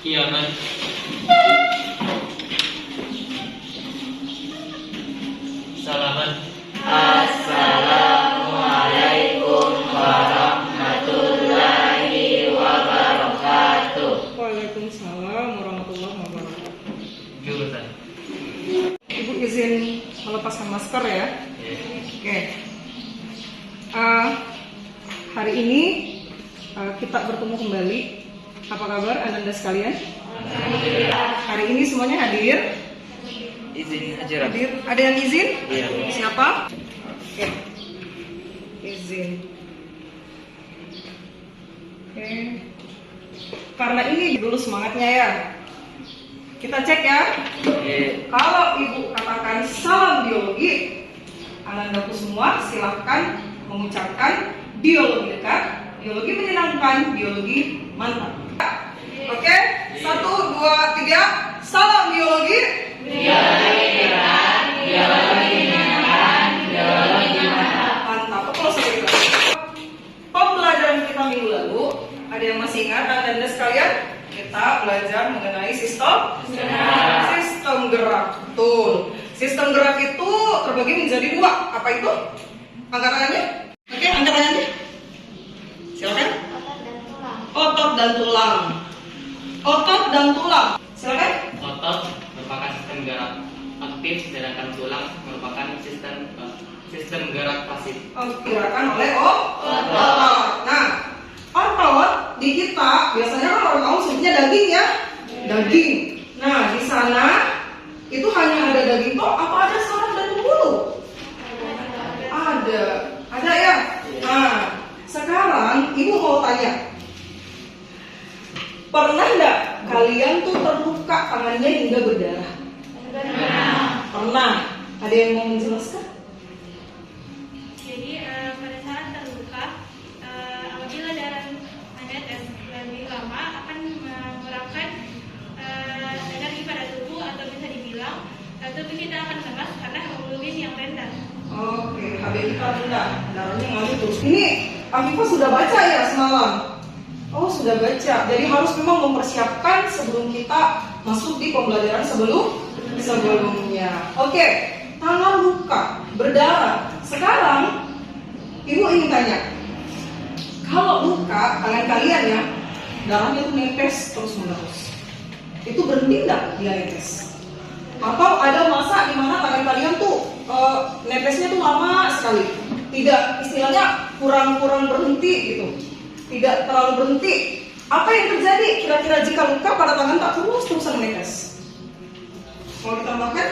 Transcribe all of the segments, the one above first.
Iya kan? Salaman. Assalamualaikum warahmatullahi wabarakatuh. Waalaikumsalam warahmatullahi wabarakatuh. Jurusan. Ibu izin melepaskan masker ya. Oke. Hari ini kita bertemu kembali. Apa kabar Anda sekalian? Hari ini semuanya hadir. Izin aja. Hadir. Ada yang izin? Iya. Siapa? Oke. Izin. Oke. Karena ini dulu semangatnya ya. Kita cek ya. Kalau ibu katakan salam biologi, Anandaku semua silahkan mengucapkan biologi dekat, biologi menyenangkan, biologi mantap. Oke, 1, 2, 3, salam biologi. Biologi dekat, biologi menyenangkan, biologi mantap. Mantap. Kalau seperti itu. Pembelajaran kita minggu lalu, ada yang masih ingat Anda sekalian? Kita belajar mengenai sistem gerak. Betul. Sistem gerak itu terbagi menjadi 2. Apa itu? Angkat tangannya. Oke, angkat tangannya. Silakan. Otot dan tulang. Otot dan tulang. Silakan. Otot merupakan sistem gerak aktif, sedangkan tulang merupakan sistem gerak pasif. Gerakan oleh otot. Nah, otot di kita biasanya kan orang kaum sebutnya daging ya. Daging. Nah, di sana itu hanya ada daging toh, apa ada saraf dan bulu? Ada ya. Nah, sekarang ibu mau tanya, pernah nggak kalian tuh terluka tangannya hingga berdarah? Pernah. Ada yang mau menjelaskan? Jadi pada saat terluka, apabila darah menetes lebih lama akan mengurangkan energi pada tubuh, atau bisa dibilang tubuh kita akan lemas karena hemoglobin yang rendah. Oke, HB kita rendah, darahnya ngalir terus. Ini Afifah sudah baca ya semalam? Oh, sudah baca. Jadi harus memang mempersiapkan sebelum kita masuk di pembelajaran sebelumnya. Oke, tangan luka, berdarah. Sekarang ibu ingin tanya, kalau luka kalian ya, darahnya itu netes terus menerus, itu berhenti nggak dia netes? Atau ada masa di mana tangan kalian tuh netesnya tuh lama sekali, tidak, istilahnya kurang berhenti gitu, tidak terlalu berhenti. Apa yang terjadi kira-kira jika luka pada tangan tak terus-terusan menetes? Mau ditambahkan?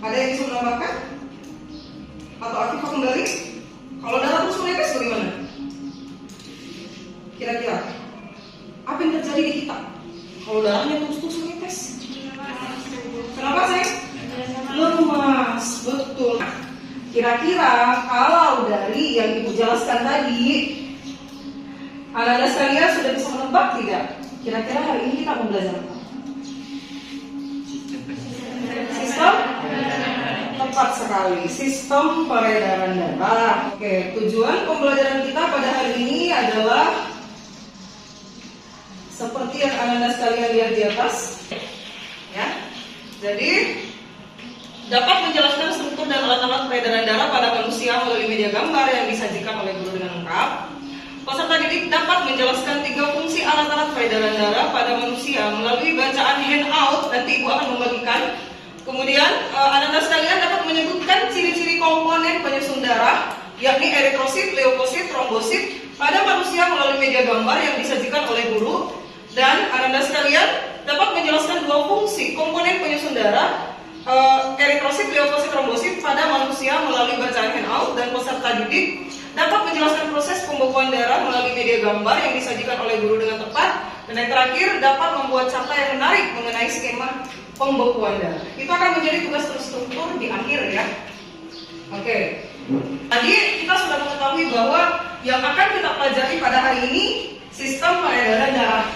Ada yang bisa menambahkan? Atau Afifah kembali? Kalau darah terus menetes bagaimana? Kira-kira apa yang terjadi di kita kalau darahnya terus menetes? Kenapa sayang? Lemas, betul. Kira-kira kalau dari yang ibu jelaskan tadi, Anda sekalian sudah bisa menebak tidak? Kira-kira hari ini kita mau belajar apa? Sistem? Tepat sekali, sistem peredaran darah. Oke, tujuan pembelajaran kita pada hari ini adalah seperti yang Anda sekalian lihat di atas, ya. Jadi dapat menjelaskan struktur dan alat-alat peredaran darah pada manusia melalui media gambar yang disajikan oleh guru dengan lengkap. Peserta didik dapat menjelaskan 3 fungsi alat-alat peredaran darah pada manusia melalui bacaan handout. Nanti ibu akan membagikan. Kemudian Anda sekalian dapat menyebutkan ciri-ciri komponen penyusun darah, yakni eritrosit, leukosit, trombosit pada manusia melalui media gambar yang disajikan oleh guru. Dan Anda sekalian dapat menjelaskan 2 fungsi komponen penyusun darah, eritrosit, leukosit, trombosit pada manusia melalui bacaan handout. Dan peserta didik dapat menjelaskan proses pembekuan darah melalui media gambar yang disajikan oleh guru dengan tepat. Dan yang terakhir, dapat membuat carta yang menarik mengenai skema pembekuan darah. Itu akan menjadi tugas terstruktur di akhir ya. Oke. Tadi kita sudah mengetahui bahwa yang akan kita pelajari pada hari ini sistem peredaran darah.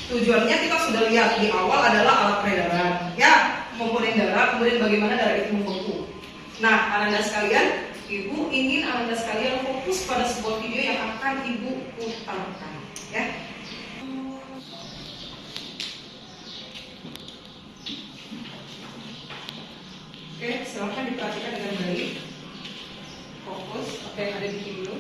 Tujuannya kita sudah lihat di awal adalah alat peredaran, ya, komponen darah, kemudian bagaimana darah itu membeku. Nah, Anda sekalian, ibu ingin Anda sekalian fokus pada sebuah video yang akan ibu putarkan, ya. Oke, silahkan diperhatikan dengan baik. Fokus apa yang ada di video.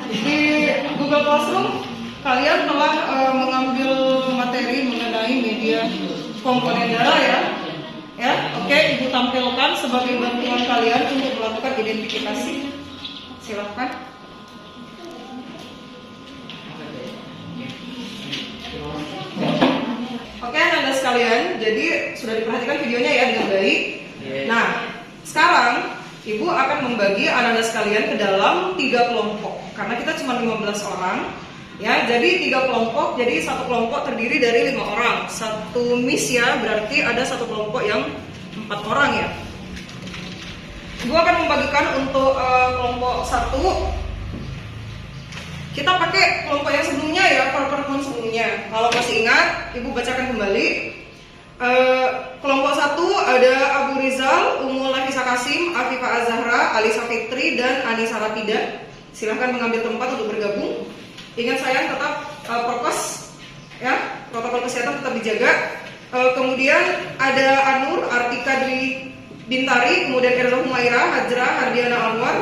Di Google Classroom kalian telah mengambil materi mengenai media komponen darah ya. Oke, Ibu tampilkan sebagai bantuan kalian untuk melakukan identifikasi. Silakan. Oke, Anda sekalian, jadi sudah diperhatikan videonya ya dengan baik. Nah, sekarang Ibu akan membagi anak-anak sekalian ke dalam 3 kelompok. Karena kita cuma 15 orang, ya. Jadi 3 kelompok. Jadi satu kelompok terdiri dari 5 orang. Satu miss ya, berarti ada satu kelompok yang 4 orang ya. Ibu akan membagikan untuk kelompok 1. Kita pakai kelompok yang sebelumnya ya, pertemuan sebelumnya. Kalau masih ingat, Ibu bacakan kembali. Kelompok 1 ada Abu Rizal, Umul Nafisa Kasim, Afifah Azahra, Alisa Fitri, dan Anissa Rapida. Silahkan mengambil tempat untuk bergabung. Ingat sayang, tetap prokes, ya, protokol kesehatan tetap dijaga. Kemudian ada Anur, Artika Dwi Bintari, kemudian Erza Humaira, Hajra, Hardiana Anwar.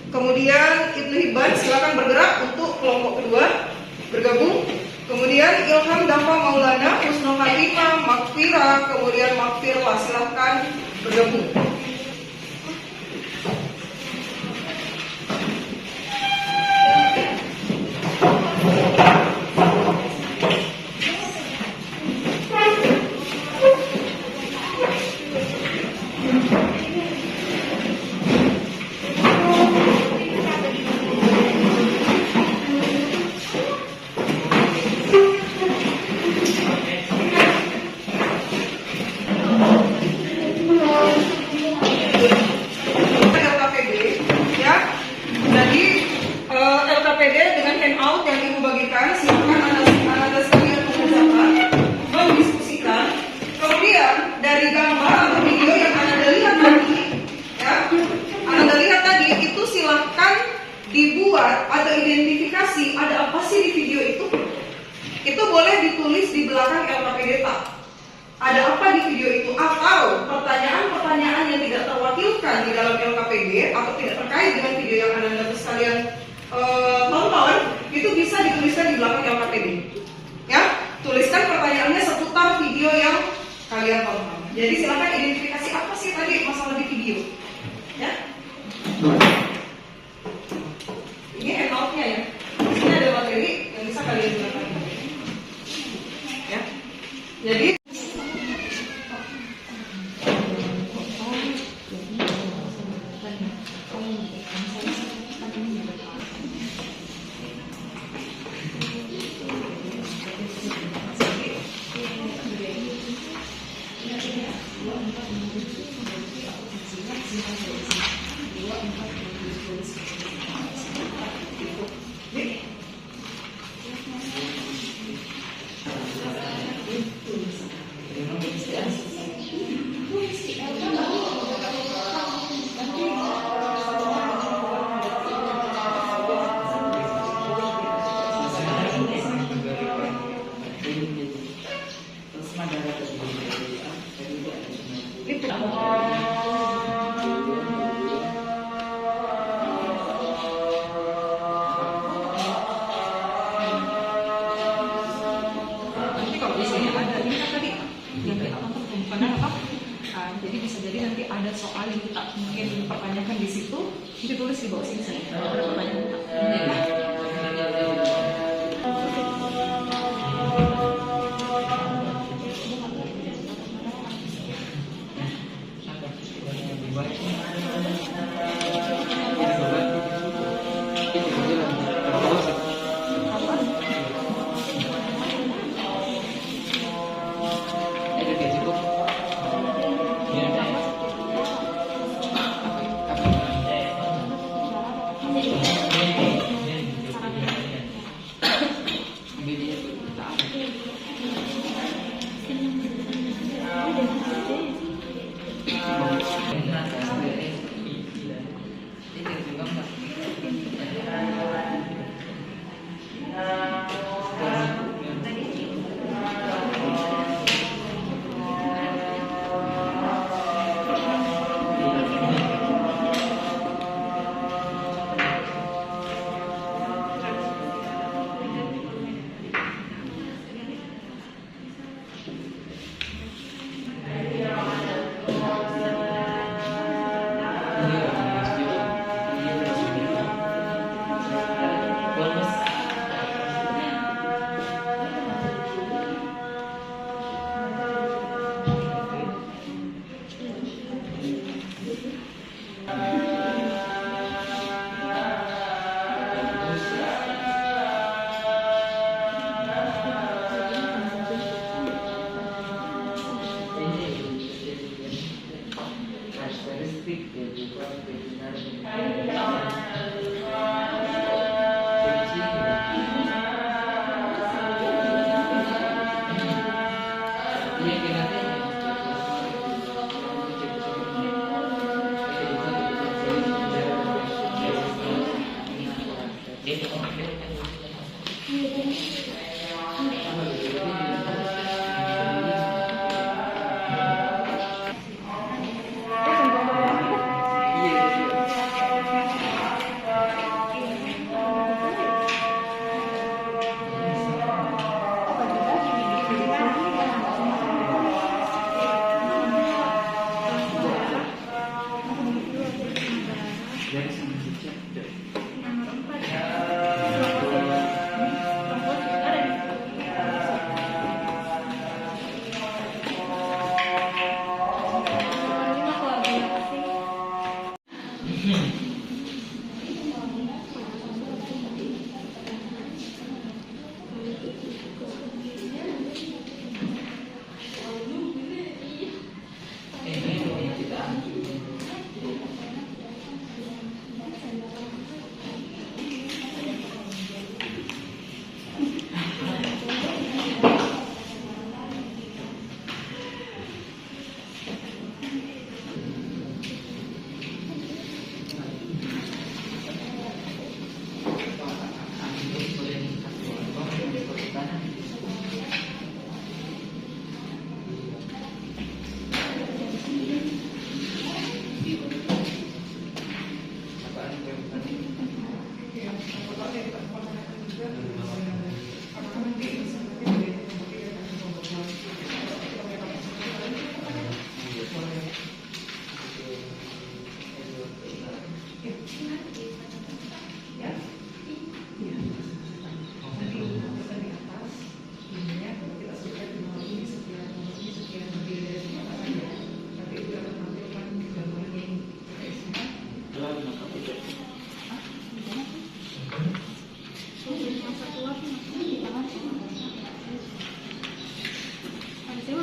Kemudian Ibnu Hibban, silakan bergerak untuk kelompok kedua bergabung. Kemudian Ilham Dafa Maulana, Husnul Hatimah, Makfira, kemudian Makfirlah, silahkan bergabung. LKPD dengan handout yang Ibu bagikan, silakan anak-anak sekalian mengerjakan, mendiskusikan. Kemudian dari gambar atau video yang Anda lihat tadi, ya, Anda lihat tadi itu silakan dibuat atau identifikasi ada apa sih di video itu. Itu boleh ditulis di belakang LKPD tab. Ada apa di video itu, atau pertanyaan-pertanyaan yang tidak terwakilkan di dalam LKPD atau tidak terkait dengan video yang Anda sekalian tonton, itu bisa dituliskan di belakang LKPD. Ya, tuliskan pertanyaannya seputar video yang kalian tonton. Jadi silakan identifikasi apa sih tadi masalah di video. Ya. Ini handoutnya ya. Di sini ada materi yang bisa kalian gunakan. Jadi nanti kalau di sini ada ini kan tadi yang kita tonton pembukaan apa? Jadi bisa jadi nanti ada soal yang kita mungkin pertanyakan di situ, kita tulis di bawah sini saja. Ada pertanyaan kita.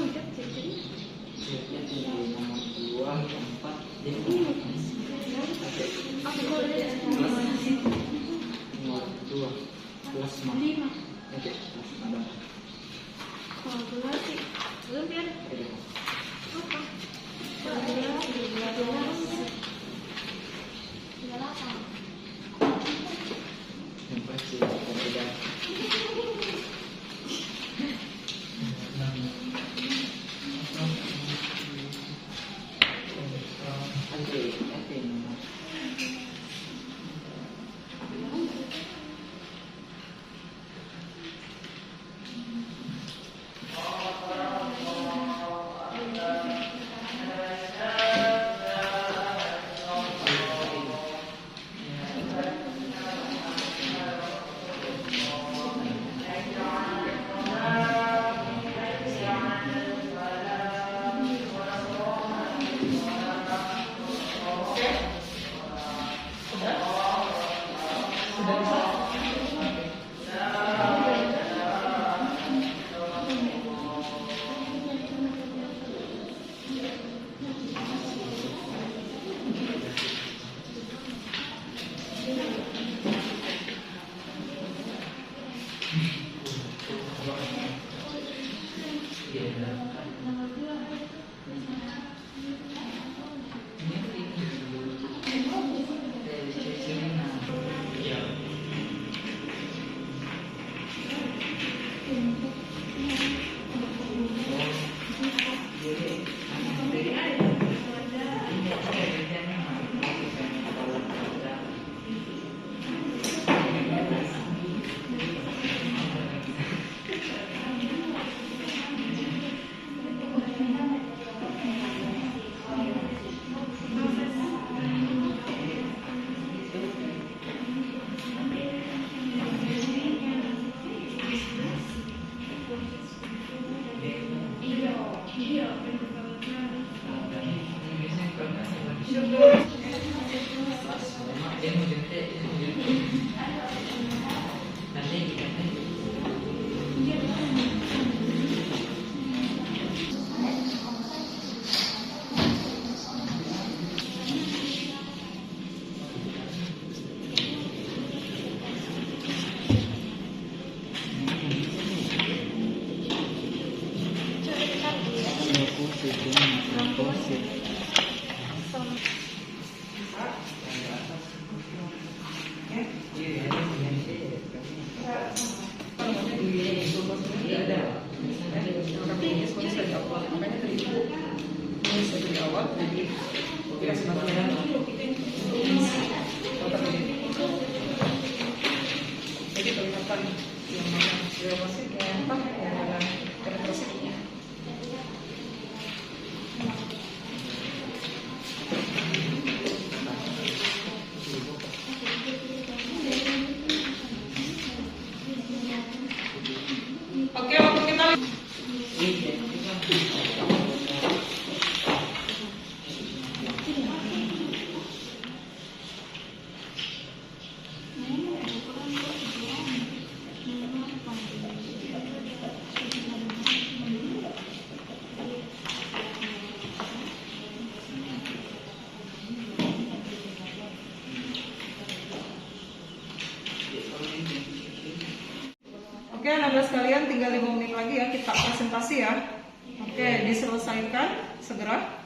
Jadi nomor 2, 4, jadi nomor 2 plus 5. Oke, plus 5. Yang pasti tidak. Jadi kelihatan yang mana diagnosis, yang mana penetrasinya. Oke, waktu kita Oke, anak-anak sekalian, tinggal 5 menit lagi ya kita presentasi ya. Oke, diselesaikan segera.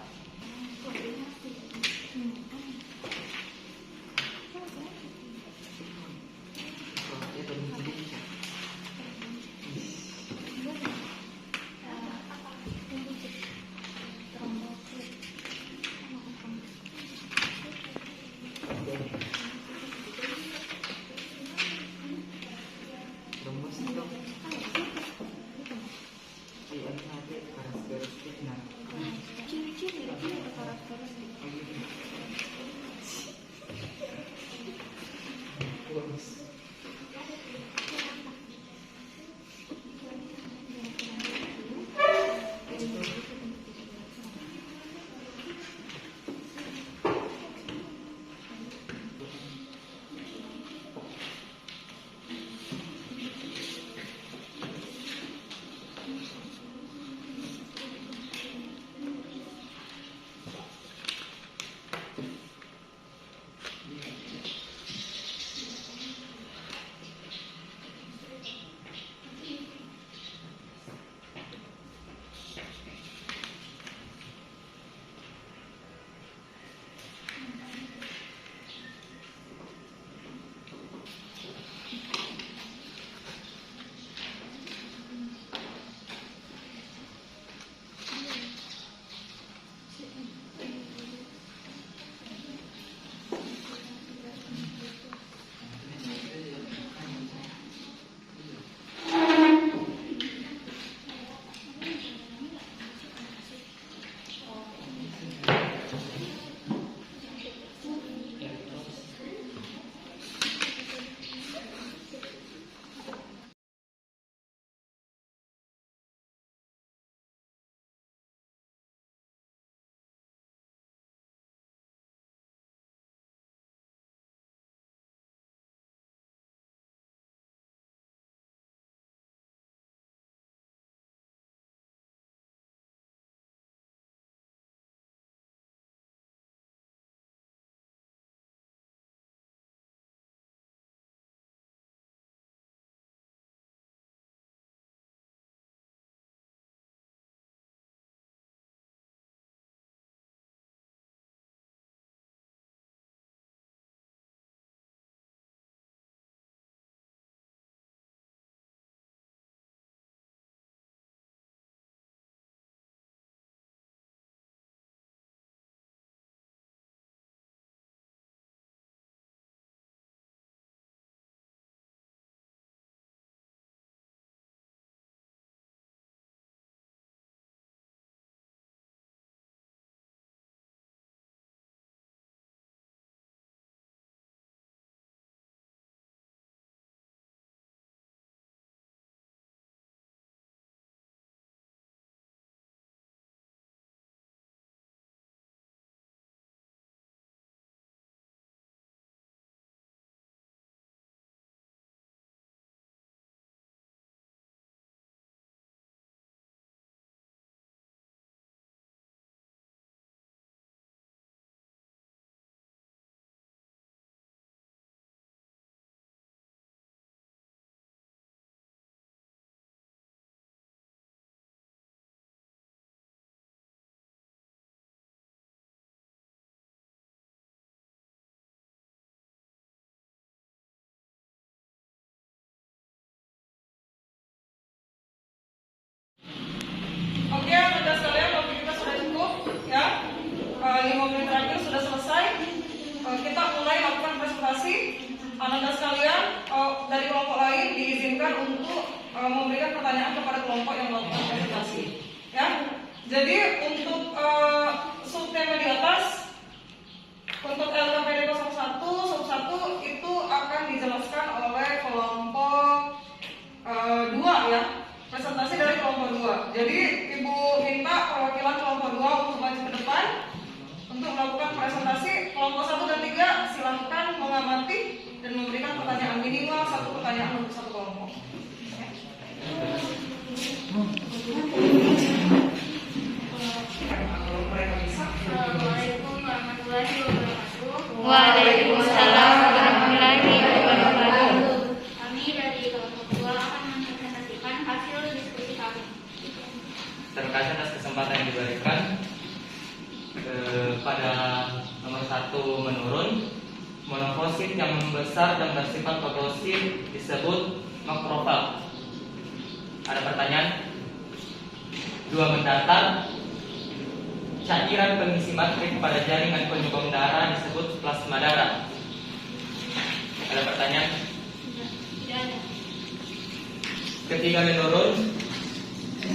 sudah selesai, kita mulai lakukan presentasi. Anak-anak sekalian dari kelompok lain diizinkan untuk memberikan pertanyaan kepada kelompok yang melakukan presentasi. Ya, jadi untuk subtema di atas, untuk LKPD 01 itu akan dijelaskan oleh kelompok 2 ya, presentasi dari kelompok 2. Jadi Ibu minta perwakilan kelompok 2 untuk maju ke depan untuk melakukan presentasi. Kelompok 1 dan 3 silahkan mengamati dan memberikan pertanyaan, minimal 1 pertanyaan untuk 1 kelompok. Kalau mereka bisa. Assalamualaikum warahmatullahi wabarakatuh. Waalaikumsalam warahmatullahi wabarakatuh. Kami dari kelompok 2 akan mempresentasikan hasil diskusi kami. Terima kasih atas kesempatan yang diberikan. Pada nomor 1 menurun, monofosit yang membesar dan bersifat fotosif disebut makrofag. Ada pertanyaan? 2 mendatar, cairan pengisi matrik pada jaringan penyumbang darah disebut plasma darah. Ada pertanyaan? Tidak ada. Ketiga menurun,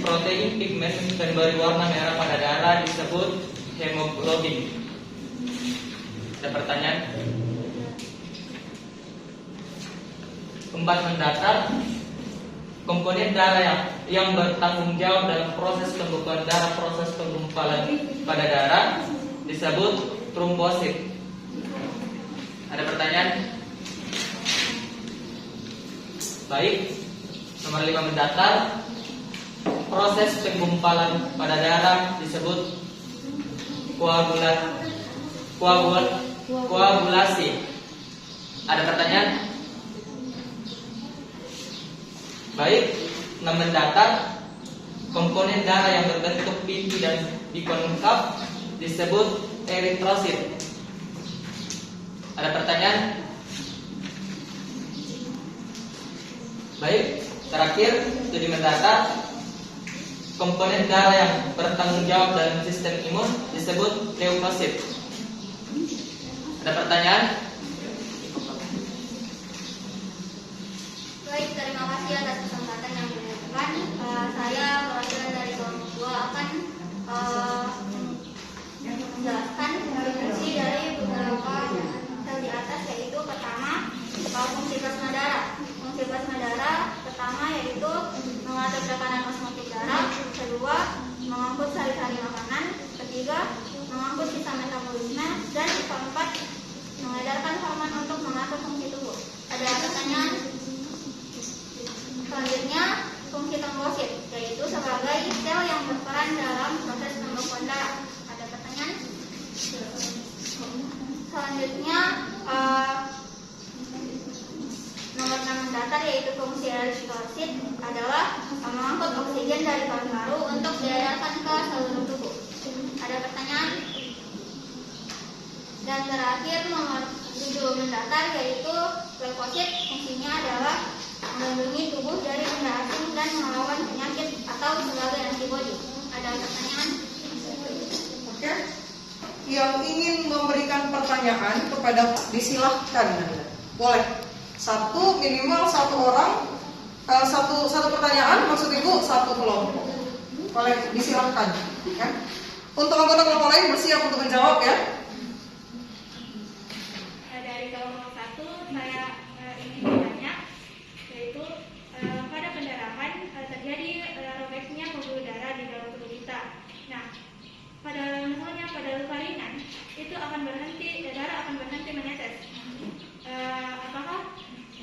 protein pigmen pemberi warna merah pada darah disebut hemoglobin. Ada pertanyaan? 4 mendatar, komponen darah yang bertanggung jawab dalam proses pembekuan darah, proses penggumpalan pada darah disebut trombosit. Ada pertanyaan? Baik. Nomor 5 mendatar, proses penggumpalan pada darah disebut koagulasi. Ada pertanyaan? Baik. 6 mendatar, komponen darah yang berbentuk pipi dan bikonkav disebut eritrosit. Ada pertanyaan? Baik. Terakhir, 7 mendatar, komponen darah yang bertanggung jawab dalam sistem imun disebut leukosit. Ada pertanyaan? Baik, terima kasih atas kesempatan yang diberikan. Saya perwakilan dari kelompok 2 akan menjelaskan fungsi dari beberapa sel di atas, yaitu pertama fungsi plasma darah. Fungsi plasma darah pertama yaitu mengatur tekanan osmotik darah, kedua mengangkut sari-sari makanan, ketiga mengangkut sisa metabolisme, dan keempat mengedarkan hormon untuk mengatur fungsi tubuh. Ada pertanyaan? Selanjutnya, fungsi trombosit, yaitu sebagai sel yang berperan dalam proses pembekuan darah. Ada pertanyaan? Selanjutnya, nomor 6 mendatar, yaitu fungsi eritrosit adalah mengangkut oksigen dari paru-paru untuk diedarkan ke seluruh tubuh. Ada pertanyaan? Dan terakhir, nomor 7 mendatar, yaitu leukosit, fungsinya adalah melindungi tubuh dari benda asing dan melawan penyakit atau sebagai antibodi. Ada pertanyaan? Oke. Yang ingin memberikan pertanyaan kepada disilahkan. Boleh. Minimal satu orang, satu pertanyaan, maksud Ibu satu kelompok. Boleh, disilahkan. Ya. Untuk anggota kelompok lain bersiap untuk menjawab ya. Dari kelompok 1 saya ingin bertanya, yaitu pada pendarahan terjadi robeknya pembuluh darah di dalam tubuh kita. Nah, pada misalnya pada luka ringan itu akan berhenti, darah akan berhenti menetes. Apakah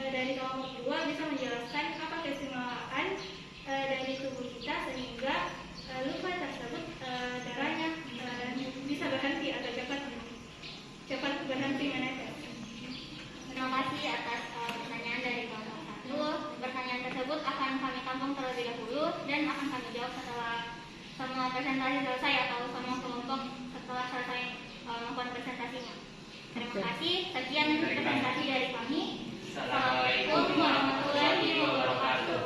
dari kelompok 2 bisa menjelaskan apa keistimewaan dari tubuh kita sehingga luka tersebut darahnya bisa berhenti atau cepat berhenti menetes? Terima kasih atas pertanyaan dari kelompok 1. Pertanyaan tersebut akan kami tampung terlebih dahulu dan akan kami jawab setelah semua presentasi selesai atau semua kelompok setelah selesai melakukan presentasinya. Terima kasih. Sekian presentasi dari kami. Assalamualaikum warahmatullahi wabarakatuh.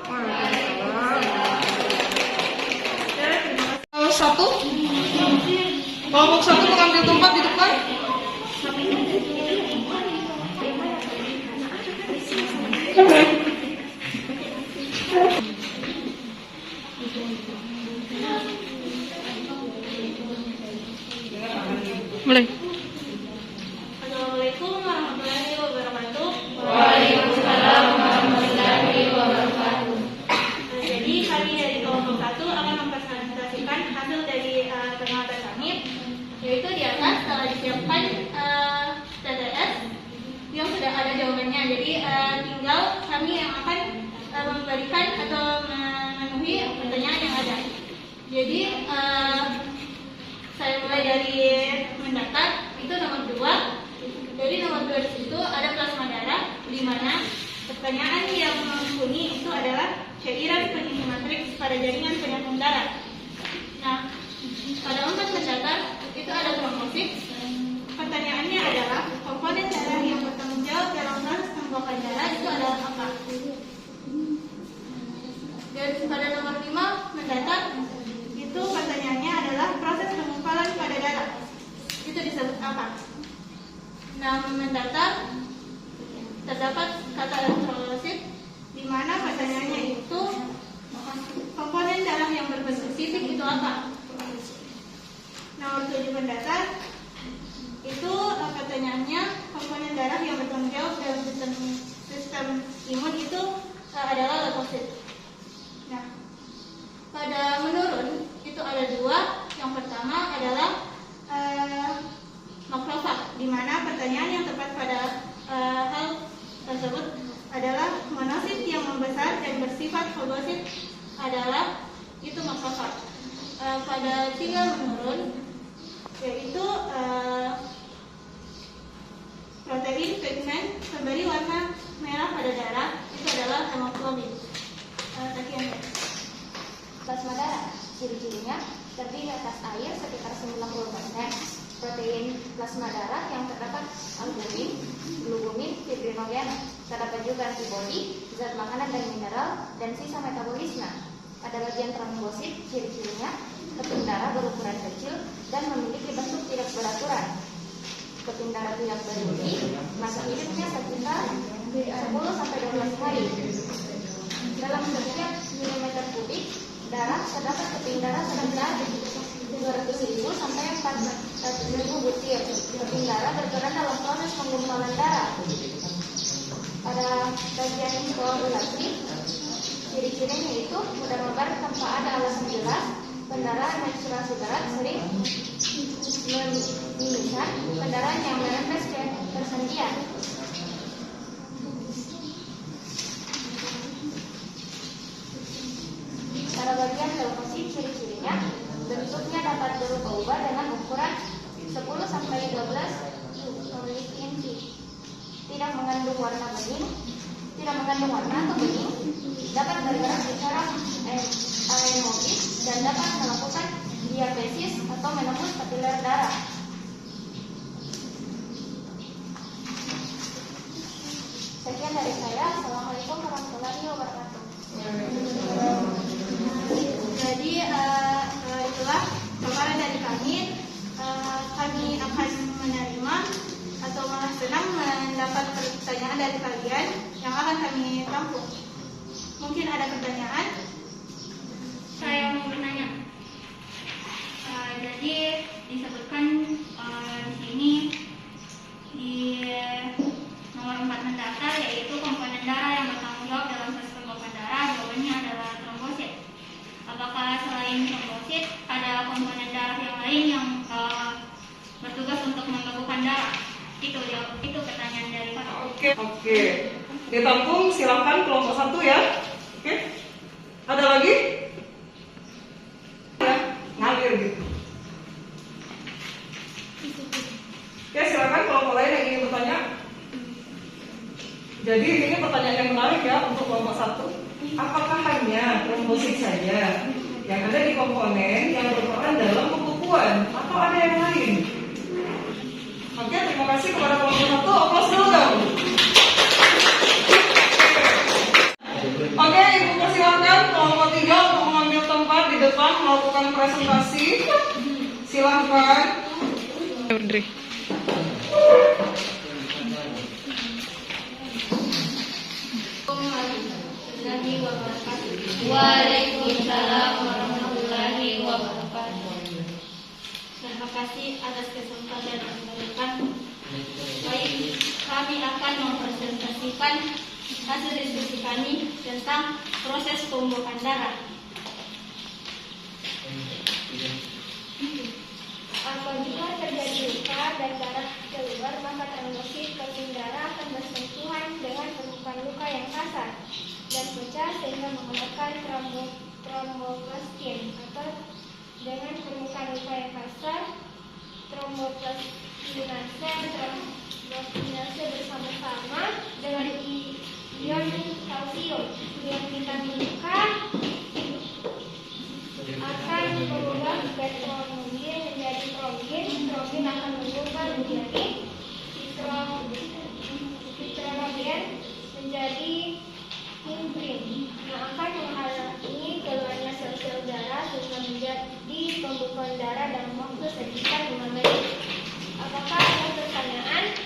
Kelompok 1 mengambil tempat di depan. Mulai. Assalamualaikum warahmatullahi wabarakatuh. Waalaikumsalam warahmatullahi wabarakatuh. Jadi kami dari kelompok 1 akan mempresentasikan hasil dari pengamatan kami, yaitu di atas telah disiapkan TTS yang sudah ada jawabannya. Jadi tinggal kami yang akan memberikan atau memenuhi pertanyaan yang ada. Jadi saya mulai dari mendaftar, itu nomor 2. Dari nomor 2 di situ ada plasma darah, di mana pertanyaan yang kuning itu adalah cairan penyusun matriks pada jaringan penyambung darah. Nah, pada 4 mendaftar itu ada trombosit. Pertanyaannya adalah komponen darah yang bertanggung jawab dalam proses pembuangan darah itu adalah apa? Dan pada nomor 5 mendaftar itu pertanyaannya adalah proses pengumpulan pada darah. Itu disebut apa? Nah, mendaftar terdapat kata elektrolit, di mana pertanyaannya itu komponen darah yang berbentuk sisik itu apa? Nomor 7 mendaftar itu pertanyaannya komponen darah yang bertanggung jawab dalam sistem imun itu adalah leukosit. Nah, pada menurun itu ada 2. Yang pertama adalah makrofag, di mana pertanyaan yang tepat pada hal tersebut adalah monosit yang membesar dan bersifat fagosit adalah itu makrofag. Pada 3 menurun yaitu protein pigmen memberi warna merah pada darah itu adalah hemoglobin. Sekian. Plasma darah, ciri-cirinya terdiri atas air sekitar 90%, protein plasma darah yang terdapat albumin, glubumin, fibrinogen, terdapat juga antibodi, zat makanan dan mineral, dan sisa metabolisme. Pada bagian trombosit, ciri-cirinya keping darah berukuran kecil dan memiliki bentuk tidak beraturan. Keping darah tidak berhenti, masa hidupnya sekitar 10-12 hari. Dalam setiap milimeter kubik darah terdapat keping darah sebesar 200.000 sampai 400.000 butir. Keping darah berperan dalam proses penggumpalan darah. Pada bagian koagulasi, ciri-cirinya itu mudah membar tanpa ada alasan jelas, pendarahan menstruasi berat sering mimisan, pendarahan yang menempel ke persendian. Pada bagian leukosit, ciri-cirinya bentuknya dapat berubah-ubah dengan ukuran 10-12 inci. Tidak mengandung warna bening, tidak mengandung warna atau bening, dapat bergerak secara aerobik dan dapat melakukan diatesis atau menembus kapiler darah. Sekian dari saya. Assalamualaikum warahmatullahi wabarakatuh. Jadi itulah paparan dari kami. Kami akan menerima atau malah senang mendapat pertanyaan dari kalian yang akan kami tampung. Mungkin ada pertanyaan? Saya mau bertanya. Jadi disebutkan di sini di nomor 4 mendaftar yaitu komponen darah yang bertanggung jawab dalam proses pembekuan darah, jawabannya adalah trombosit. Apakah selain trombosit ada komponen darah yang lain yang bertugas untuk membekukan darah? Itu pertanyaan dari Pak. Oke. Ditampung, silakan kelompok 1 ya. Oke. Ada lagi? Ya, ngalir gitu. Oke, silakan kelompok lain yang ingin bertanya. Jadi ini pertanyaan yang menarik ya untuk kelompok 1. Apakah hanya trombosit saja yang ada di komponen yang berperan dalam pembekuan atau ada yang lain? Oke, terima kasih kepada kelompok 1. Aplaus dulu dong. Oke, Ibu persilakan kelompok 3 untuk mengambil tempat di depan melakukan presentasi. Silakan. Audrey. warahmatullahi wabarakatuh. Waalaikumsalam warahmatullahi wabarakatuh. Terima kasih atas kesempatan yang diberikan. Baik, kami akan mempresentasikan hasil diskusi kami tentang proses pembekuan darah. Apabila terjadi luka dan darah keluar, maka trombosit protein darah akan bersentuhan dengan permukaan luka yang kasar dan pecah sehingga mengeluarkan tromboplastin. Atau dengan permukaan luka yang kasar, tromboplastinase bersama-sama dengan ion kalsium yang vitamin K akan mengubah petrombin menjadi trombin. Trombin akan mengubah menjadi citrobin menjadi fibrin yang akan menghalangi keluarnya sel-sel darah sehingga menjadi pembekuan darah dalam waktu sekitar 5 menit. Apakah ada pertanyaan?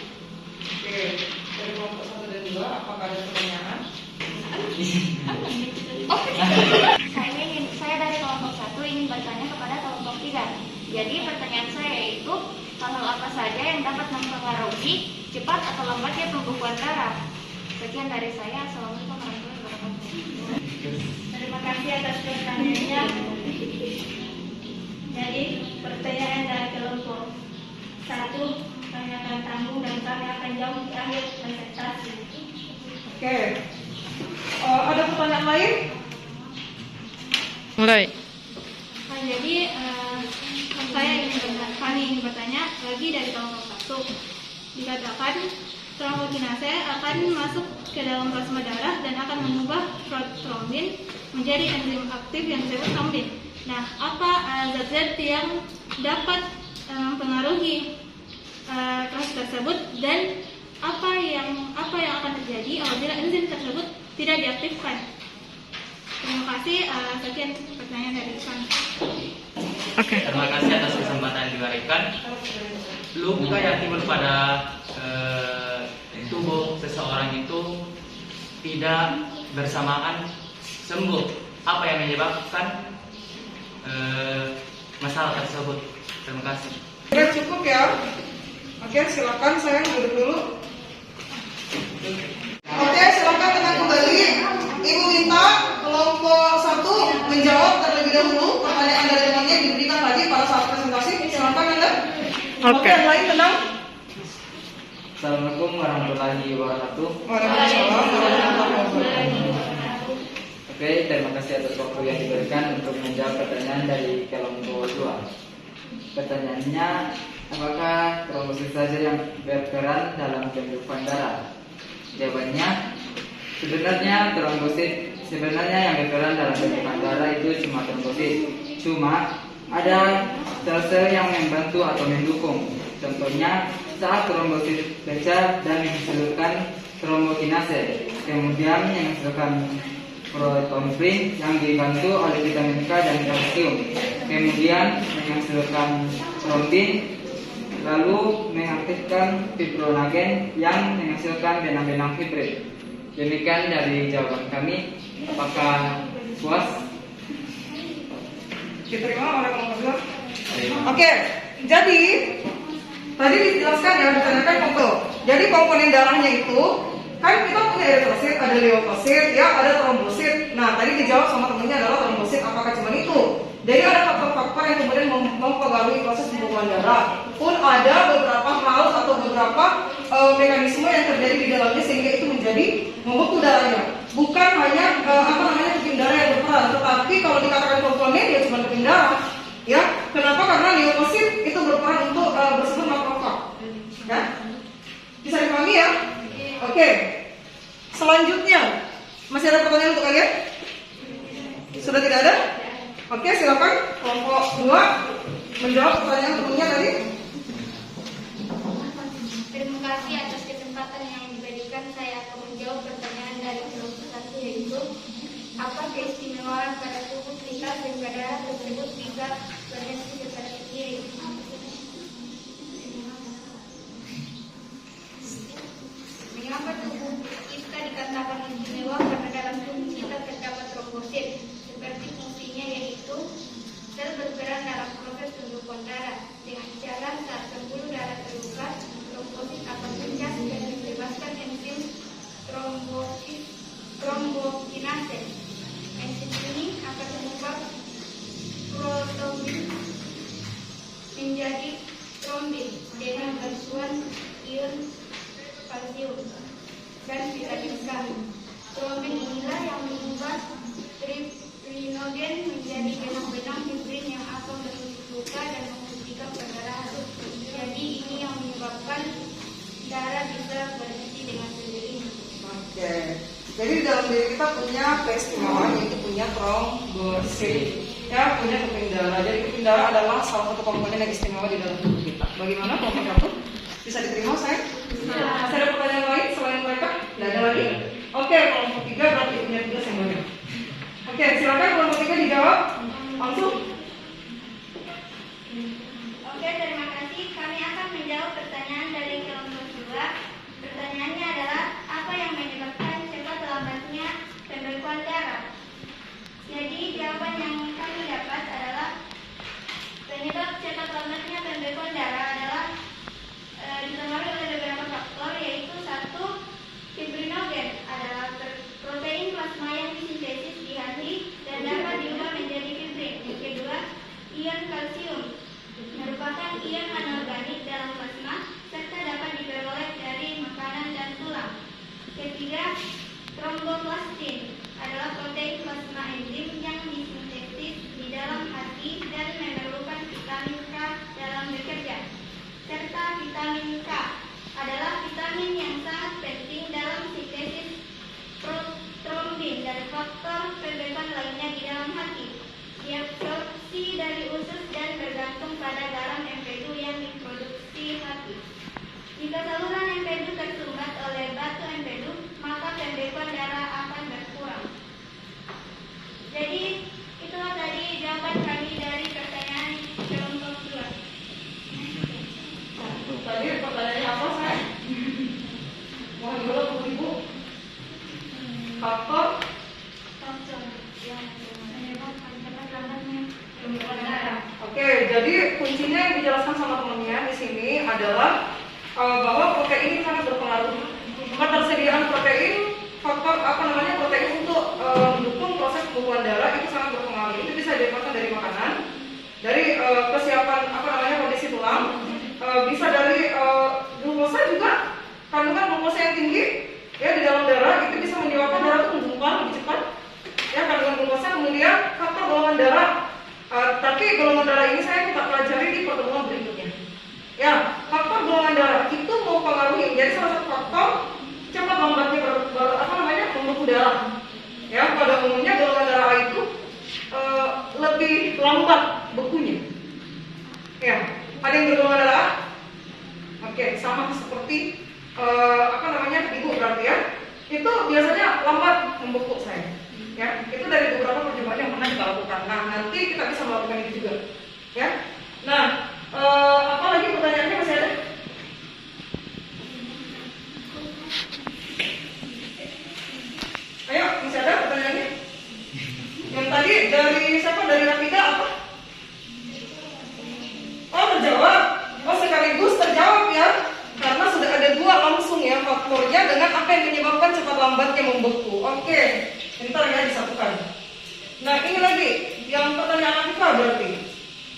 Oke, dari kelompok 1 dan 2, apakah ada pertanyaan? Saya dari kelompok 1 ingin bertanya kepada kelompok 3. Jadi pertanyaan saya yaitu hal-hal apa saja yang dapat mempengaruhi cepat atau lambatnya pembekuan darah. Sekian dari saya. Assalamualaikum warahmatullahi wabarakatuh. Terima kasih atas pertanyaannya. Jadi pertanyaan dari kelompok 1 tanyakan tanggung dan kami akan jawab di akhir presentasi. Oke. Ada pertanyaan lain? Mulai. Jadi kami ingin bertanya lagi dari kelompok 1. Dikatakan trombokinase akan masuk ke dalam plasma darah dan akan mengubah trombin menjadi enzim aktif yang disebut trombin. Nah, apa zat-zat yang dapat mempengaruhi proses tersebut dan apa yang akan terjadi apabila enzim tersebut tidak diaktifkan? Terima kasih. Sekian pertanyaan dari kami. Terima kasih atas kesempatan yang diberikan. Luka yang timbul pada tubuh seseorang itu tidak bersamaan sembuh. Apa yang menyebabkan masalah tersebut? Terima kasih. Sudah cukup ya? Oke, silakan saya duduk dulu. Oke, silakan tenang kembali. Ibu minta kelompok 1 menjawab terlebih dahulu. Pertanyaan dari temannya diberikan lagi pada saat presentasi. Silakan Anda. Oke, yang lain tenang. Assalamualaikum warahmatullahi wabarakatuh. Waalaikumsalam warahmatullahi wabarakatuh. Oke, terima kasih atas waktu yang diberikan untuk menjawab pertanyaan dari kelompok 2. Pertanyaannya, apakah trombosit saja yang berperan dalam pembekuan darah? Jawabannya, sebenarnya yang berperan dalam pembekuan darah itu cuma trombosit. Cuma ada sel-sel yang membantu atau mendukung. Contohnya saat trombosit pecah dan menghasilkan trombokinase, kemudian yang menghasilkan protombin yang dibantu oleh vitamin K dan kalsium, kemudian menghasilkan trombin, lalu mengaktifkan fibronagen yang menghasilkan benang-benang fibrin. Demikian dari jawaban kami. Apakah puas? Diterima oleh kelompok 2. Oke, jadi tadi dijelaskan ya, ditanyakan komponen. Jadi komponen darahnya itu kan kita punya eritrosit, ada leukosit, ya ada trombosit. Nah tadi dijawab sama temennya adalah trombosit. Apakah cuma itu? Jadi ada faktor-faktor yang kemudian mempengaruhi proses pembekuan darah. Pun ada beberapa hal atau beberapa mekanisme yang terjadi di dalamnya sehingga itu menjadi membeku darahnya. Bukan hanya keping darah yang berperan, tetapi kalau dikatakan komponen ya cuma keping darah. Ya, kenapa? Karena leukosit itu berperan untuk bersifat makrofag. Ya, bisa dipahami ya? Oke. Selanjutnya, masih ada pertanyaan untuk kalian? Sudah tidak ada? Oke, silakan kelompok 2 menjawab pertanyaan temannya tadi. Terima kasih atas kesempatan yang diberikan. Saya akan menjawab pertanyaan dari kelompok 1 yaitu apa keistimewaan pada tubuh kita sehingga darah tersebut bisa berfungsi secara sendiri. Mengapa tubuh kita dikatakan istimewa? Karena dalam tubuh kita Jadi di dalam diri kita punya keistimewaan, yaitu punya trombosit, ya, punya keping darah. Jadi keping darah adalah salah satu komponen yang istimewa di dalam tubuh kita. Bagaimana kelompok satu? Bisa diterima saya? Masih ada pertanyaan lain selain mereka? Tidak ada lagi? Oke, kelompok 3 berarti punya tugas yang banyak. Oke, silakan kelompok 3 dijawab langsung. Oke, terima kasih. Kami akan menjawab pertanyaan dari kelompok 2. Pertanyaannya adalah, apa yang menyebabkan cepat lambatnya pembekuan darah? Jadi, jawaban yang kami dapat adalah penyebab cepat lambatnya pembekuan darah adalah dipengaruhi oleh beberapa faktor, yaitu 1. Fibrinogen adalah protein plasma yang disintesis di hati dan dapat diubah menjadi fibrin. Yang kedua, ion kalsium merupakan ion anorganik dalam plasma serta dapat diperoleh dari makanan dan tulang. Ketiga, tromboplastin adalah protein plasma enzim yang disintesis di dalam hati dan memerlukan vitamin K dalam bekerja. Serta vitamin K adalah vitamin yang sangat penting dalam sintesis trombin dan faktor pembekuan lainnya di dalam hati. Diabsorpsi dari usus dan bergantung pada garam empedu yang diproduksi hati. Jika saluran empedu tersumbat oleh batu empedu, maka pembekuan darah akan berkurang. Jadi, itulah tadi jawaban kami dari pertanyaan kelompok 2. Tadi pertanyaannya apa saya? Mohon dulu Ibu. Faktor yang menyebabkan cepat lambatnya pembekuan darah. Oke, jadi kuncinya yang dijelaskan sama temannya di sini adalah bahwa protein ini sangat berpengaruh. Ketersediaan protein, faktor protein untuk mendukung proses pembekuan darah itu sangat berpengaruh. Itu bisa didapatkan dari makanan, dari kesiapan kondisi tulang, bisa dari glukosa juga. Kandungan glukosa yang tinggi ya di dalam darah itu bisa menyebabkan darah itu menggumpal lebih cepat. Ya, kandungan glukosa, kemudian faktor golongan darah. Tapi golongan darah ini saya kita pelajari di pertemuan berikutnya. Ya, faktor golongan darah itu mempengaruhi. Jadi salah satu faktor cepat lambatnya membeku darah. Ya, pada umumnya golongan darah A itu lebih lambat bekunya. Ya, ada yang bergolongan darah A? Oke, sama seperti ibu berarti ya. Itu biasanya lambat membeku saya. Ya, itu dari beberapa percobaan yang pernah kita lakukan. Nah, nanti kita bisa melakukan itu juga. Ya. Nah, apa lagi pertanyaannya masih ada? Ayo, masih ada pertanyaannya? Yang tadi dari siapa? Dari Rafida apa? Oh, terjawab. Oh, sekaligus terjawab ya. Karena sudah ada dua langsung ya faktornya dengan apa yang menyebabkan cepat lambatnya membeku. Oke, bentar ya disatukan. Nah, ini lagi yang pertanyaan Afifah berarti.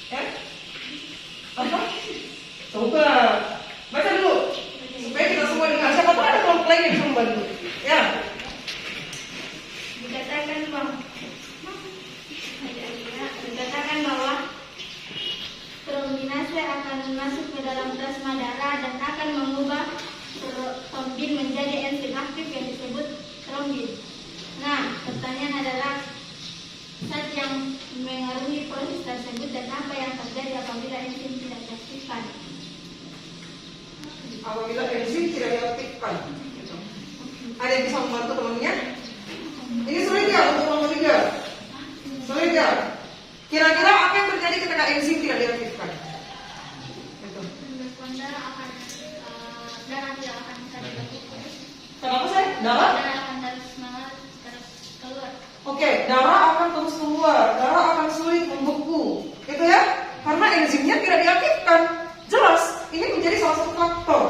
Ya? Apa? Coba baca dulu supaya kita semua dengar. Siapa tahu ada kelompok lain yang bisa membantu. Ya. Dikatakan bahwa trombinase akan masuk ke dalam plasma darah dan akan mengubah trombin menjadi enzim aktif yang disebut trombin. Nah, pertanyaan adalah zat yang mengaruhi proses tersebut dan apa yang terjadi apabila enzim tidak diaktifkan. Apabila enzim tidak diaktifkan, ada yang bisa membantu temannya? Ini sulit ya untuk nomor 3. Sulit ya. Kira-kira apa yang terjadi ketika enzim tidak diaktifkan? Pembekuan darah akan darah tidak akan bisa dibekukan. Kenapa saya? Darah? Darah akan terus keluar. Oke, darah akan terus keluar. Darah akan sulit membeku. Gitu ya? Karena enzimnya tidak diaktifkan. Jelas, ini menjadi salah satu faktor.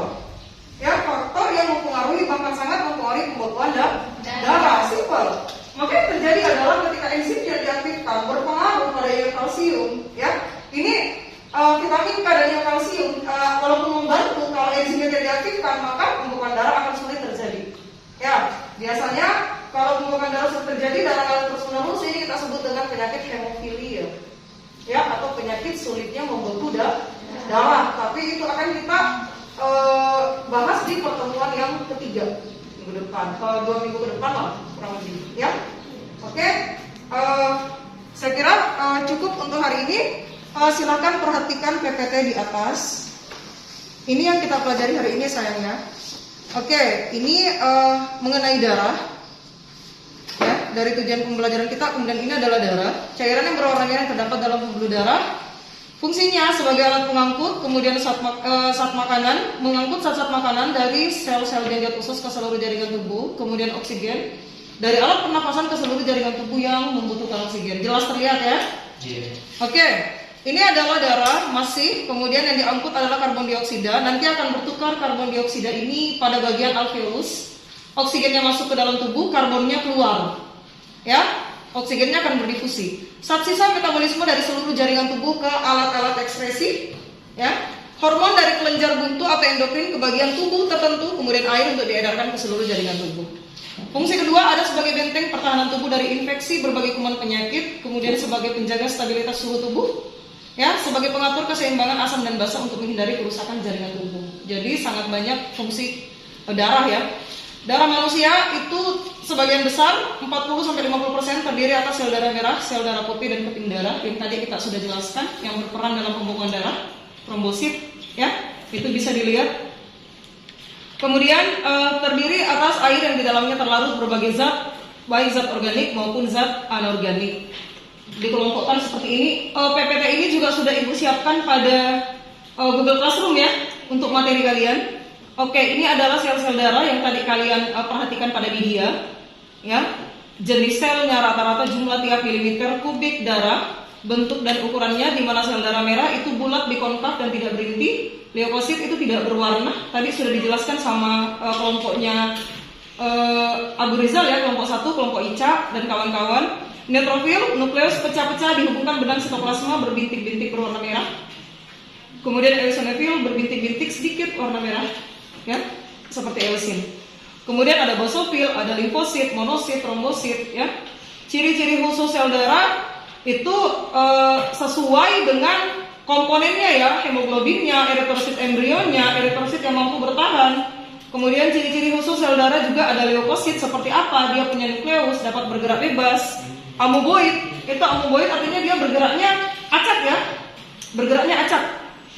Ya, faktor yang mempengaruhi, bahkan sangat mempengaruhi pembekuan darah. Simpel. Maka yang terjadi adalah ketika enzim tidak diaktifkan, berpengaruh pada ion kalsium. Ya, ini vitamin K dan ion kalsium walaupun membantu, kalau enzimnya tidak diaktifkan, maka pembekuan darah akan sulit terjadi. Ya, biasanya kalau pembekuan darah sulit terjadi, darah ngalir terus menerus, ini kita sebut dengan penyakit hemofilia. Ya, atau penyakit sulitnya membeku darah. Tapi itu akan kita bahas di pertemuan yang ketiga minggu depan, 2 minggu ke depan lah kurang lebih, ya. Oke, saya kira cukup untuk hari ini. Silakan perhatikan PPT di atas. Ini yang kita pelajari hari ini sayangnya. Oke, ini mengenai darah. Ya, dari tujuan pembelajaran kita, kemudian ini adalah darah. Cairan yang berwarna merah yang terdapat dalam pembuluh darah. Fungsinya sebagai alat pengangkut, kemudian saat makanan, mengangkut zat-zat makanan dari sel-sel genjot usus ke seluruh jaringan tubuh, kemudian oksigen dari alat pernapasan ke seluruh jaringan tubuh yang membutuhkan oksigen. Jelas terlihat ya? Iya. Oke, ini adalah darah masih, kemudian yang diangkut adalah karbon dioksida. Nanti akan bertukar karbon dioksida ini pada bagian alveolus. Oksigennya masuk ke dalam tubuh, karbonnya keluar. Ya, oksigennya akan berdifusi. Saat sisa metabolisme dari seluruh jaringan tubuh ke alat-alat ekskresi, ya. Hormon dari kelenjar buntu atau endokrin ke bagian tubuh tertentu, kemudian air untuk diedarkan ke seluruh jaringan tubuh. Fungsi kedua ada sebagai benteng pertahanan tubuh dari infeksi berbagai kuman penyakit, kemudian sebagai penjaga stabilitas suhu tubuh, ya, sebagai pengatur keseimbangan asam dan basa untuk menghindari kerusakan jaringan tubuh. Jadi sangat banyak fungsi darah ya. Darah manusia itu sebagian besar 40-50% terdiri atas sel darah merah, sel darah putih dan keping darah yang tadi kita sudah jelaskan yang berperan dalam pembekuan darah, trombosit, ya, itu bisa dilihat. Kemudian terdiri atas air yang di dalamnya terlarut berbagai zat, baik zat organik maupun zat anorganik. Dikelompokkan seperti ini. PPT ini juga sudah Ibu siapkan pada Google Classroom ya untuk materi kalian. Oke, ini adalah sel-sel darah yang tadi kalian perhatikan pada media, ya. Jenis selnya, rata-rata jumlah tiap milimeter kubik darah, bentuk dan ukurannya, di mana sel darah merah itu bulat, bikonkav dan tidak berinti. Leukosit itu tidak berwarna. Tadi sudah dijelaskan sama kelompoknya Abu Rizal ya, kelompok 1, kelompok Ica dan kawan-kawan. Neutrofil, nukleus pecah-pecah dihubungkan benang sitoplasma berbintik-bintik berwarna merah. Kemudian eosinofil berbintik-bintik sedikit warna merah, ya, seperti eosin. Kemudian ada basofil, ada limfosit, monosit, trombosit, ya. Ciri-ciri khusus sel darah itu sesuai dengan komponennya ya, hemoglobinnya, eritrosit embrionya, eritrosit yang mampu bertahan. Kemudian ciri-ciri khusus sel darah juga ada leukosit seperti apa? Dia punya nukleus, dapat bergerak bebas. Amoeboid, itu amoeboid artinya dia bergeraknya acak ya, bergeraknya acak.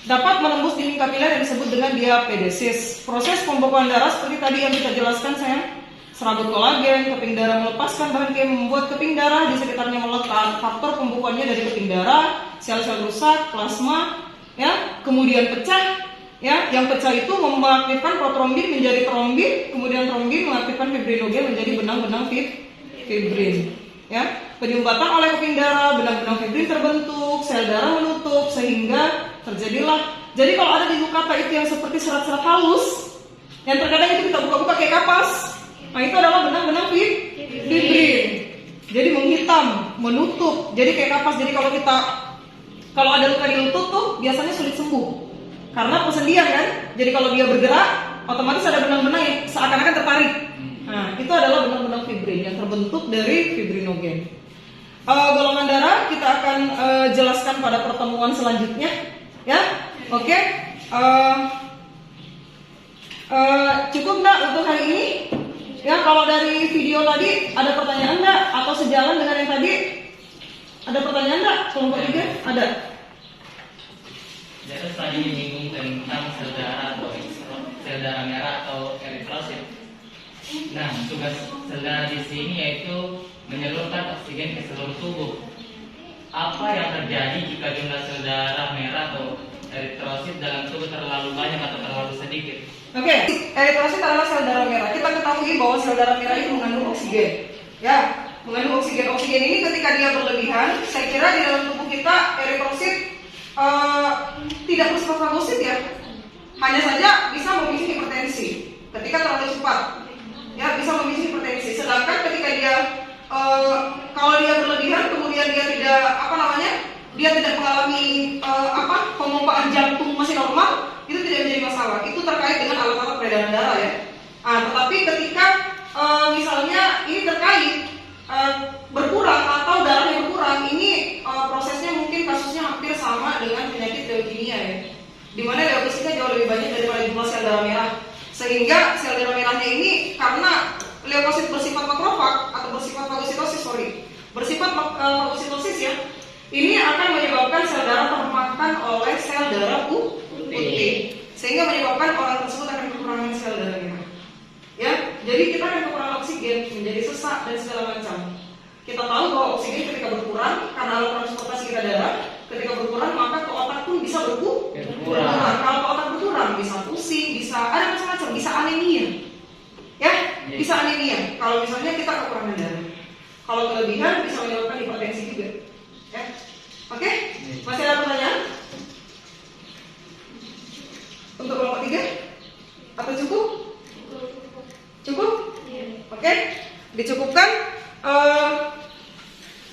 Dapat menembus dinding kapiler yang disebut dengan diapedesis. Proses pembekuan darah seperti tadi yang kita jelaskan sayang, serabut kolagen, keping darah melepaskan bahan kimia membuat keping darah, di sekitarnya melekat. Faktor pembekuannya dari keping darah, sel-sel rusak, plasma, ya, kemudian pecah, ya, yang pecah itu mengaktifkan protrombin menjadi trombin, kemudian trombin mengaktifkan fibrinogen menjadi benang-benang fibrin, ya. Penyumbatan oleh keping darah, benang-benang fibrin terbentuk, sel darah menutup sehingga terjadilah. Jadi kalau ada di kata itu yang seperti serat-serat halus, yang terkadang itu kita buka-buka kayak kapas, nah itu adalah benang-benang fibrin. Jadi menghitam, menutup, jadi kayak kapas. Jadi kalau ada luka di lutut tuh biasanya sulit sembuh karena persendian kan. Jadi kalau dia bergerak, otomatis ada benang-benang yang seakan-akan tertarik. Nah itu adalah benang-benang fibrin yang terbentuk dari fibrinogen. Golongan darah kita akan jelaskan pada pertemuan selanjutnya, ya. Oke. Cukup enggak untuk hari ini? Ya, kalau dari video tadi ada pertanyaan enggak? Atau sejalan dengan yang tadi? Ada pertanyaan enggak? Kelompok 3 ada. Jadi tadi menyinggung tentang sel darah atau sel darah merah atau eritrosit. Nah, tugas sel darah di sini yaitu menyalurkan oksigen ke seluruh tubuh. Apa yang terjadi jika jumlah sel darah merah atau eritrosit dalam tubuh terlalu banyak atau terlalu sedikit? Oke, eritrosit adalah sel darah merah. Kita ketahui bahwa sel darah merah itu mengandung oksigen. Ya, mengandung oksigen. Oksigen ini ketika dia berlebihan, saya kira di dalam tubuh kita eritrosit tidak bersifat fagosit ya. Hanya saja bisa memicu hipertensi ketika terlalu cepat. Ya, bisa memicu hipertensi. Sedangkan ketika dia kalau dia berlebihan, kemudian dia tidak dia tidak mengalami pemompaan jantung masih normal, itu tidak menjadi masalah. Itu terkait dengan alat-alat peredaran darah ya. Tetapi ketika misalnya ini terkait berkurang atau darahnya berkurang, ini prosesnya mungkin kasusnya hampir sama dengan penyakit leukemia ya. Di mana leukositnya jauh lebih banyak daripada jumlah sel darah merah. Sehingga sel darah merahnya ini karena leukosit bersifat makrofag atau bersifat bersifat fagositosis ya, ini akan menyebabkan sel darah termakan oleh sel darah putih, sehingga menyebabkan orang tersebut akan kekurangan sel darahnya. Ya, jadi kita akan kekurangan oksigen, menjadi sesak dan segala macam. Kita tahu bahwa oksigen ketika berkurang karena alat transportasi kita darah, ketika berkurang maka ke otak pun bisa berkurang. Kalau ke otak berkurang bisa pusing, bisa ada macam-macam, bisa anemia. Ya, bisa anemia. Kalau misalnya kita kekurangan darah. Kalau kelebihan bisa menyebabkan hipertensi juga. Ya. Oke? Masih ada pertanyaan? Untuk kelompok 3? Atau cukup? Cukup? Oke? Dicukupkan.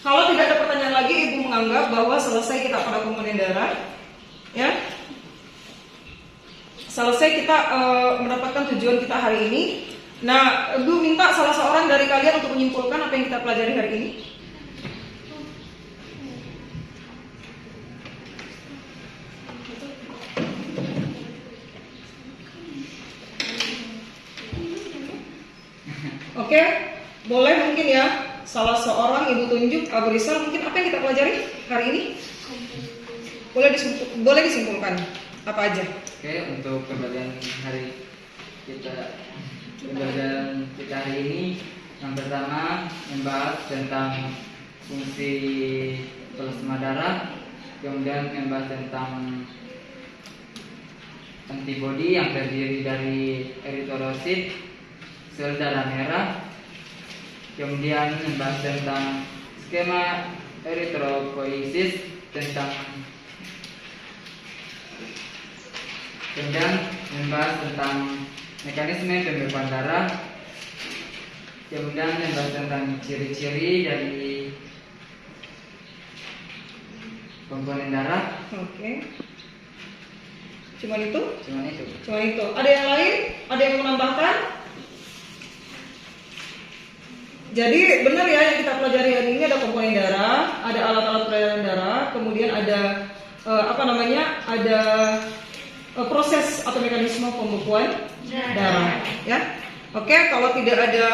Kalau tidak ada pertanyaan lagi, Ibu menganggap bahwa selesai kita pada komponen darah. Ya. Selesai kita mendapatkan tujuan kita hari ini. Nah, Ibu minta salah seorang dari kalian untuk menyimpulkan apa yang kita pelajari hari ini. Oke, boleh mungkin ya salah seorang Ibu tunjuk, Abu Rizal, mungkin apa yang kita pelajari hari ini? Boleh disimpulkan apa aja? Oke, untuk pembelajaran kita hari ini, yang pertama membahas tentang fungsi plasma darah, kemudian membahas tentang antibodi yang terdiri dari eritrosit, sel darah merah, kemudian membahas tentang skema eritropoiesis, kemudian membahas tentang mekanisme pembekuan darah, kemudian membahas tentang ciri-ciri dari komponen darah. Oke. Cuma itu? Cuma itu. Ada yang lain? Ada yang menambahkan? Jadi benar ya, yang kita pelajari hari ini ada komponen darah, ada alat-alat peredaran darah, kemudian ada ada proses atau mekanisme pembekuan darah. Ya, oke. Kalau tidak ada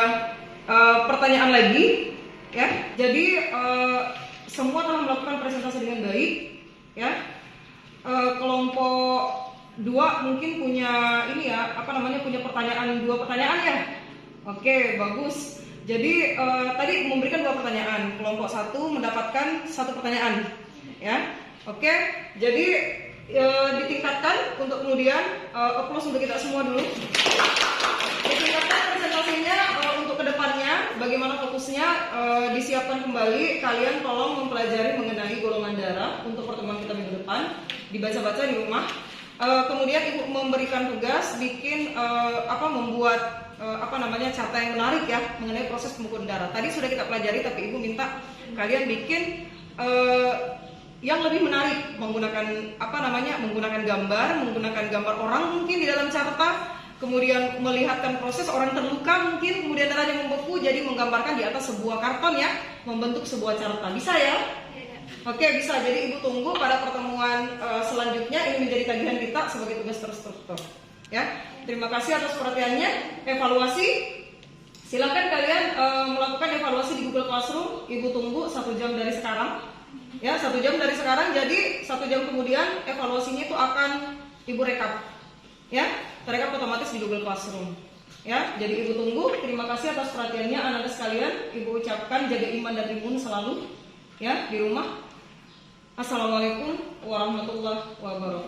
pertanyaan lagi, ya. Jadi semua telah melakukan presentasi dengan baik, ya. Kelompok 2 mungkin punya punya pertanyaan, 2 pertanyaan ya. Oke, bagus. Jadi tadi memberikan 2 pertanyaan, kelompok 1 mendapatkan 1 pertanyaan, ya. Oke, jadi ditingkatkan untuk kemudian applause untuk kita semua dulu. Ditingkatkan presentasinya untuk kedepannya, bagaimana fokusnya disiapkan kembali. Kalian tolong mempelajari mengenai golongan darah untuk pertemuan kita minggu depan, dibaca-baca di rumah. Kemudian Ibu memberikan tugas bikin membuat carta yang menarik ya mengenai proses pembekuan darah. Tadi sudah kita pelajari, tapi Ibu minta kalian bikin yang lebih menarik, menggunakan gambar orang mungkin di dalam carta, kemudian melihatkan proses orang terluka mungkin, kemudian darahnya membeku, jadi menggambarkan di atas sebuah karton ya, membentuk sebuah carta. Bisa ya? Oke, bisa. Jadi Ibu tunggu pada pertemuan selanjutnya, ini menjadi tagihan kita sebagai tugas terstruktur. Ya, terima kasih atas perhatiannya. Evaluasi, silakan kalian melakukan evaluasi di Google Classroom. Ibu tunggu 1 jam dari sekarang. Ya, 1 jam dari sekarang. Jadi 1 jam kemudian evaluasinya itu akan Ibu rekap. Ya, terekap otomatis di Google Classroom. Ya, jadi Ibu tunggu. Terima kasih atas perhatiannya anak-anak sekalian. Ibu ucapkan jaga iman dan imun selalu ya di rumah. Assalamualaikum warahmatullahi wabarakatuh.